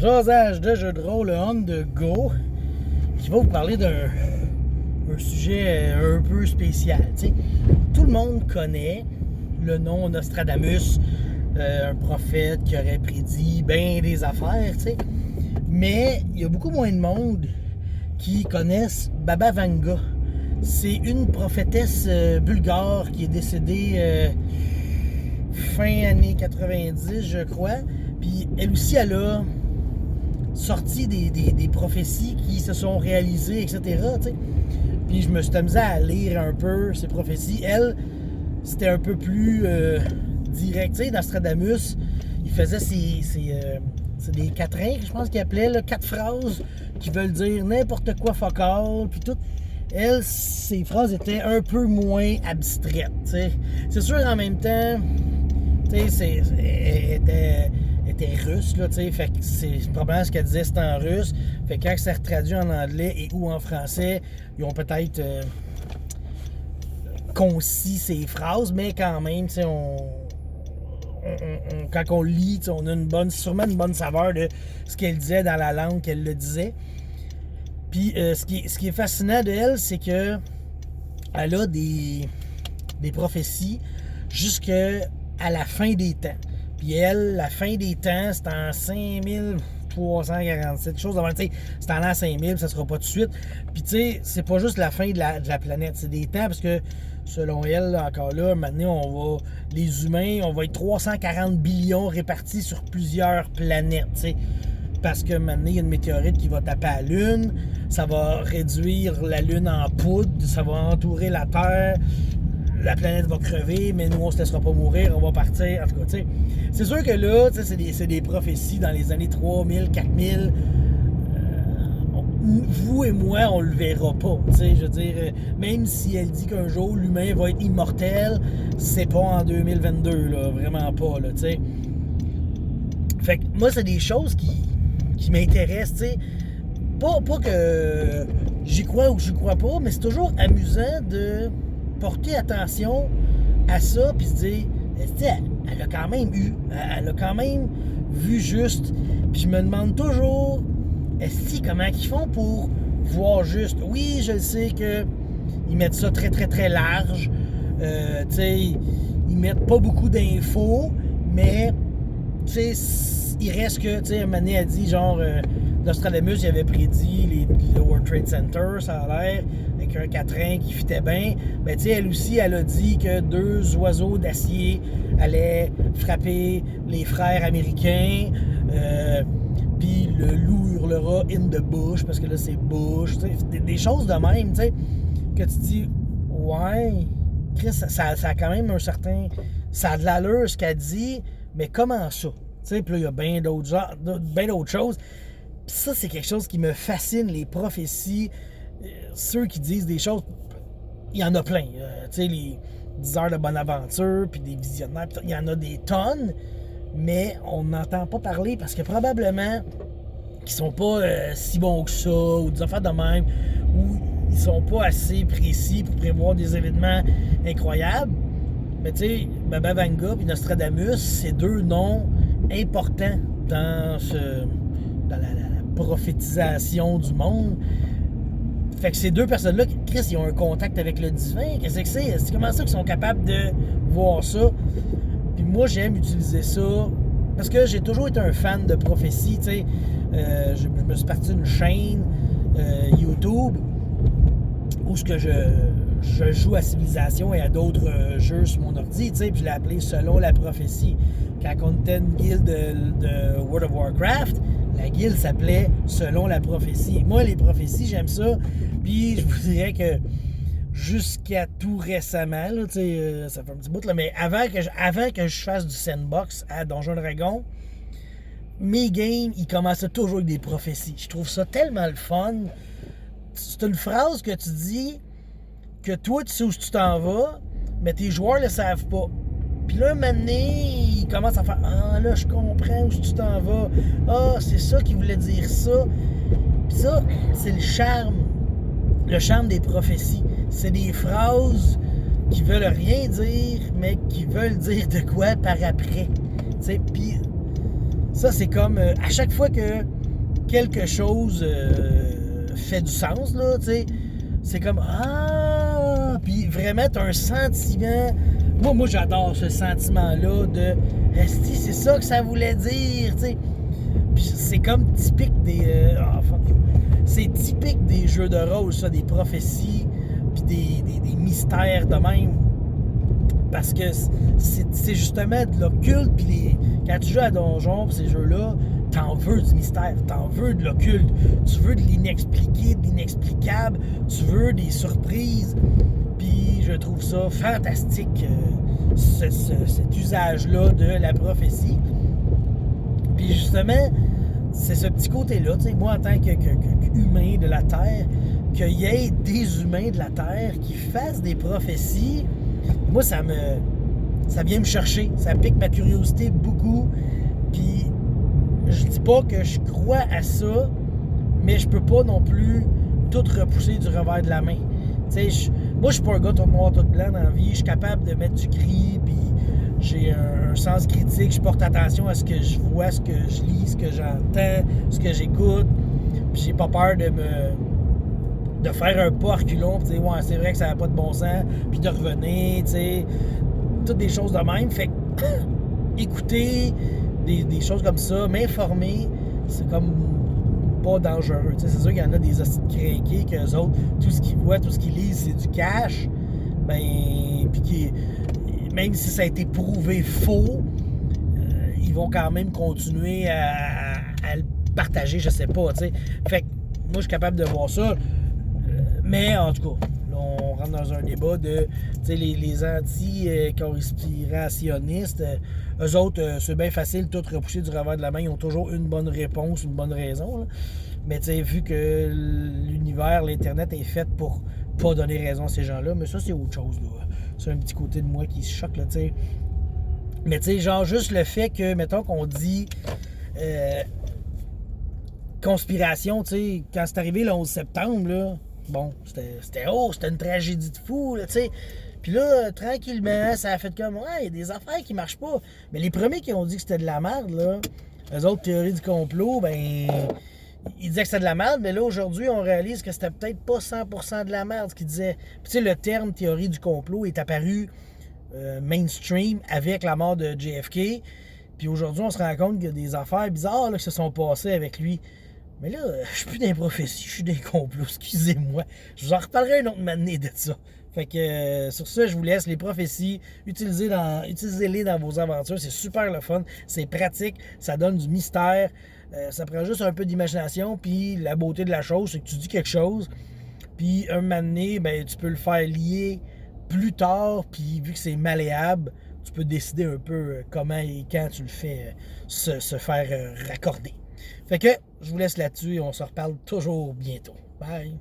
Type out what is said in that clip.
Jasage de jeu de rôle On The Go qui va vous parler d'un sujet un peu spécial. T'sais. Tout le monde connaît le nom Nostradamus, un prophète qui aurait prédit bien des affaires, t'sais. Mais il y a beaucoup moins de monde qui connaissent Baba Vanga. C'est une prophétesse bulgare qui est décédée fin années 90, je crois. Puis elle aussi, elle a sorti des prophéties qui se sont réalisées, etc. T'sais. Puis je me suis amusé à lire un peu ces prophéties. Elle, c'était un peu plus direct. T'sais, Nostradamus, il faisait c'est des quatrains, je pense qu'il appelait, là, 4 phrases qui veulent dire n'importe quoi focal, puis tout. Elle, ses phrases étaient un peu moins abstraites, t'sais. C'est sûr, en même temps, t'sais, elle était russe, là, t'sais, fait que c'est probablement ce qu'elle disait, c'était en russe. Fait que quand c'est retraduit en anglais et ou en français, ils ont peut-être concis ces phrases, mais quand même, t'sais, quand on lit, on a sûrement une bonne saveur de ce qu'elle disait dans la langue qu'elle le disait. Puis ce qui est fascinant de elle, c'est que elle a des prophéties jusqu'à la fin des temps. Puis elle, la fin des temps, c'est en 5347, chose avant, tu sais, c'est en l'an 5000, ça sera pas tout de suite. Puis tu sais, c'est pas juste la fin de la planète, c'est des temps, parce que selon elle, encore là, maintenant, les humains, on va être 340 billions répartis sur plusieurs planètes, tu sais. Parce que maintenant, il y a une météorite qui va taper à la Lune, ça va réduire la Lune en poudre, ça va entourer la Terre, la planète va crever, mais nous, on se laissera pas mourir, on va partir, en tout cas, tu sais. C'est sûr que là, tu sais, c'est des prophéties dans les années 3000, 4000, vous et moi, on le verra pas, tu sais, je veux dire, même si elle dit qu'un jour, l'humain va être immortel, c'est pas en 2022, là, vraiment pas, là, tu sais. Fait que moi, c'est des choses qui m'intéressent, tu sais. Pas que j'y crois ou j'y crois pas, mais c'est toujours amusant de porter attention à ça, puis se dire, elle a quand même elle a quand même vu juste, puis je me demande toujours, comment ils font pour voir juste. Oui, je sais que ils mettent ça très très très large, tu sais, ils mettent pas beaucoup d'infos, mais tu sais, il reste que, tu sais, un moment donné, elle dit genre Nostradamus, il avait prédit le World Trade Center, ça a l'air, avec un quatrain qui fitait bien. Ben, tu sais, elle aussi, elle a dit que 2 oiseaux d'acier allaient frapper les frères américains. Puis le loup hurlera in the bush, parce que là, c'est bush. Tu sais, des choses de même, tu sais, que tu dis, ouais, Chris, ça a quand même un certain. Ça a de l'allure, ce qu'elle dit, mais comment ça? Tu sais, puis là, il y a bien d'autres choses. Puis ça, c'est quelque chose qui me fascine, les prophéties. Ceux qui disent des choses, il y en a plein. Tu sais, les 10 heures de bonne aventure, puis des visionnaires, il y en a des tonnes, mais on n'entend pas parler parce que probablement qu'ils sont pas si bons que ça, ou des affaires de même, ou ils sont pas assez précis pour prévoir des événements incroyables. Mais tu sais, Baba Vanga et Nostradamus, c'est 2 noms importants dans la prophétisation du monde. Fait que ces 2 personnes-là, Chris, ils ont un contact avec le divin. Qu'est-ce que c'est? C'est comment ça qu'ils sont capables de voir ça? Puis moi, j'aime utiliser ça parce que j'ai toujours été un fan de prophétie, tu sais. Je me suis parti d'une chaîne YouTube où ce que je joue à Civilisation et à d'autres jeux sur mon ordi, tu sais, puis je l'ai appelé Selon la prophétie. Quand on était une guilde de World of Warcraft, la guilde s'appelait Selon la prophétie. Moi, les prophéties, j'aime ça. Puis je vous dirais que jusqu'à tout récemment, là, ça fait un petit bout, là, mais avant que je fasse du sandbox à Donjons & Dragons, mes games, ils commençaient toujours avec des prophéties. Je trouve ça tellement le fun. C'est une phrase que tu dis que toi, tu sais où tu t'en vas, mais tes joueurs le savent pas. Puis là, un moment donné, ils commencent à faire « Ah, là, je comprends où tu t'en vas. Ah, c'est ça qui voulait dire ça. » Puis ça, c'est le charme. Le charme des prophéties. C'est des phrases qui veulent rien dire, mais qui veulent dire de quoi par après. Tu sais, puis Ça, c'est comme à chaque fois que quelque chose fait du sens, là, tu sais, c'est comme ah, puis vraiment, t'as un sentiment. Moi, j'adore ce sentiment-là de esti, c'est ça que ça voulait dire, tu sais. Puis c'est comme typique des. Fuck you. C'est typique des jeux de rôle, ça, des prophéties, puis des mystères de même. Parce que c'est justement de l'occulte, puis quand tu joues à Donjon, pis ces jeux-là, t'en veux du mystère, t'en veux de l'occulte, tu veux de l'inexpliqué, de l'inexplicable, tu veux des surprises, puis je trouve ça fantastique, cet usage-là de la prophétie. Puis justement, c'est ce petit côté-là, tu sais, moi en tant qu'humain de la Terre, qu'il y ait des humains de la Terre qui fassent des prophéties, moi ça vient me chercher, ça pique ma curiosité beaucoup, puis je dis pas que je crois à ça, mais je peux pas non plus tout repousser du revers de la main. Tu sais, moi je suis pas un gars tout noir tout blanc dans la vie, je suis capable de mettre du gris, puis j'ai un sens critique, je porte attention à ce que je vois, ce que je lis, ce que j'entends, ce que j'écoute, puis j'ai pas peur de faire un pas reculons, puis ouais, c'est vrai que ça n'a pas de bon sens, puis de revenir, tu sais, toutes des choses de même. Fait que écouter des choses comme ça, m'informer, c'est comme pas dangereux. Tu sais, c'est sûr qu'il y en a des hosties craqués, qu'eux autres, tout ce qu'ils voient, tout ce qu'ils lisent, c'est du cash. Ben, puis même si ça a été prouvé faux, ils vont quand même continuer à le partager, je sais pas, tu sais. Fait que moi, je suis capable de voir ça. Mais en tout cas, là, on rentre dans un débat de les anti-conspirationnistes. Eux autres, c'est bien facile, tout repousser du revers de la main. Ils ont toujours une bonne réponse, une bonne raison. Là. Mais vu que l'univers, l'Internet est fait pour pas donner raison à ces gens-là, mais ça, c'est autre chose. Là. C'est un petit côté de moi qui se choque. Là, t'sais. Mais tu sais, genre juste le fait que, mettons qu'on dit conspiration, tu sais, quand c'est arrivé le 11 septembre, là, bon, c'était une tragédie de fou, tu sais. Puis là, tranquillement, ça a fait comme, ouais, il y a des affaires qui marchent pas. Mais les premiers qui ont dit que c'était de la merde, là, eux autres, théories du complot, ben, ils disaient que c'était de la merde, mais là, aujourd'hui, on réalise que c'était peut-être pas 100% de la merde, ce qu'ils disaient. Puis tu sais, le terme théorie du complot est apparu mainstream avec la mort de JFK. Puis aujourd'hui, on se rend compte qu'il y a des affaires bizarres là, qui se sont passées avec lui. Mais là, je suis plus dans les prophéties, je suis dans les complots, excusez-moi. Je vous en reparlerai une autre manée de ça. Fait que sur ça, je vous laisse les prophéties, utilisez-les dans vos aventures, c'est super le fun, c'est pratique, ça donne du mystère, ça prend juste un peu d'imagination, puis la beauté de la chose, c'est que tu dis quelque chose, puis un moment donné, ben, tu peux le faire lier plus tard, puis vu que c'est malléable, tu peux décider un peu comment et quand tu le fais se faire raccorder. Fait que je vous laisse là-dessus et on se reparle toujours bientôt. Bye!